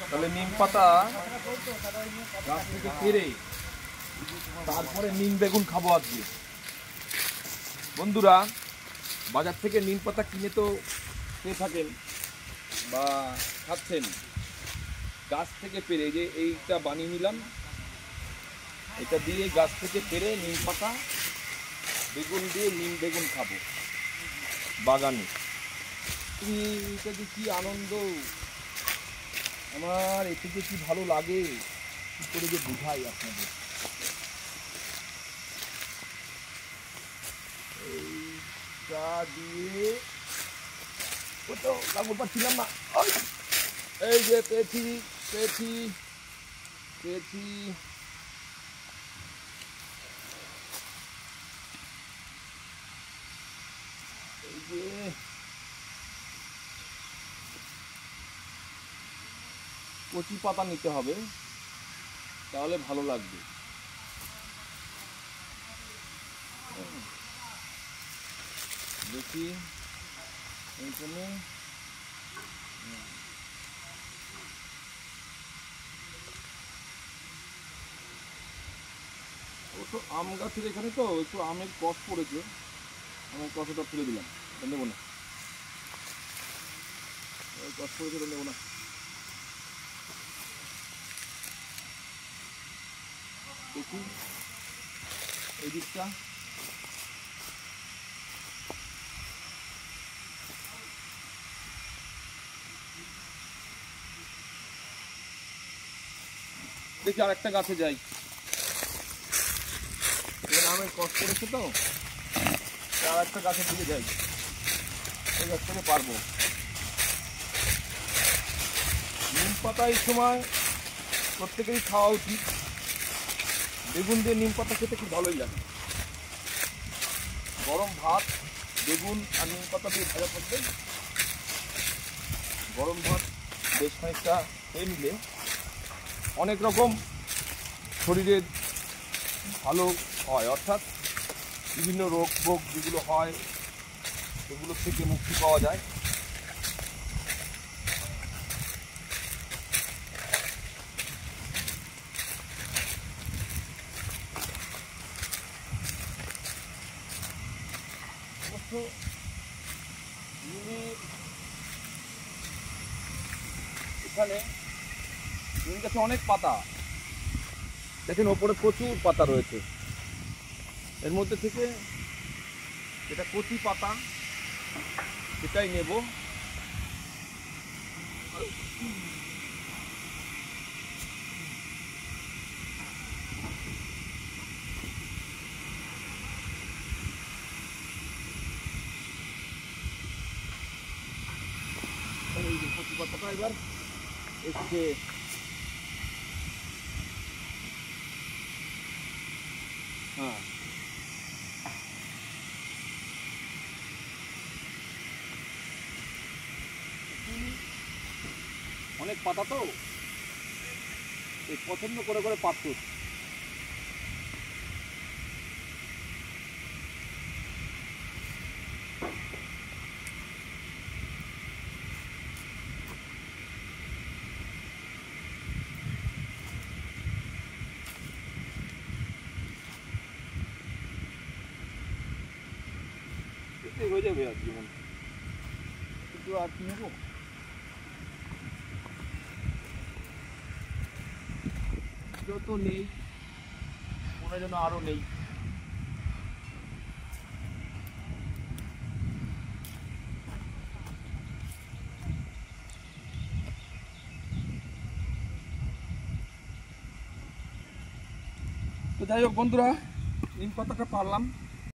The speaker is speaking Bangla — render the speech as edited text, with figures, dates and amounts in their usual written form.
তাহলে নিম পাতা গাছ থেকে পেরে তারপরে নিম বেগুন খাবো আজকে। বন্ধুরা, বাজার থেকে নিম পাতা কিনে তো খেয়ে থাকেন বা খাচ্ছেন, গাছ থেকে পেরে যে এইটা বানিয়ে নিলাম, এটা দিয়ে গাছ থেকে পেরে নিম পাতা বেগুন দিয়ে নিম বেগুন খাবো বাগানে। এটা যে কি আনন্দ, আমার এতে যে কি ভালো লাগে, কি করে যে বুঝাই আপনাদের। এইটা দিয়ে ও তো কাগজ পাচ্ছিলাম না, এই যে পেয়েছি পেয়েছি পেয়েছি। এই যে কচি পাতা নিতে হবে, তাহলে ভালো লাগবে। দেখি এইখানে ও তো আম গাছের এখানে তো একটু আমের কষ পড়েছে, আমের কষটা তুলে দিলাম, নেবো না, কষ পড়েছে নেবো না। দেখি এই দিকটা, দেখি আর একটা গাছে যাই, আমের কষ পড়েছে তো, আর একটা গাছের দিকে যাই, এই গাছ থেকে পারবো। নিম পাতা এই সময় প্রত্যেকেরই খাওয়া উচিত, বেগুন দিয়ে নিম পাতা খেতে খুব ভালোই লাগে। গরম ভাত, বেগুন আর নিম পাতা দিয়ে ভাজা করবেন, গরম ভাত বেশ খানিকটা খেয়ে নিলে অনেক রকম শরীরের ভালো হয়, অর্থাৎ বিভিন্ন রোগ ভোগ যেগুলো হয় সেগুলো থেকে মুক্তি পাওয়া যায়। অবশ্য এখানে নিম গাছে অনেক পাতা, দেখেন ওপরে প্রচুর পাতা রয়েছে, এর মধ্যে থেকে যেটা কচি পাতা সেটাই নেব। এই যে কচি পাতাটা এবার এসছে, হ্যাঁ অনেক পাতা তো এই পছন্দ করে করে পাততো। হয়ে যাবে আর জীবন, কিন্তু আর কি নেবো, যত নেই মনে যেন আরো নেই। তো যাই হোক বন্ধুরা, নিম পাতাটা পারলাম।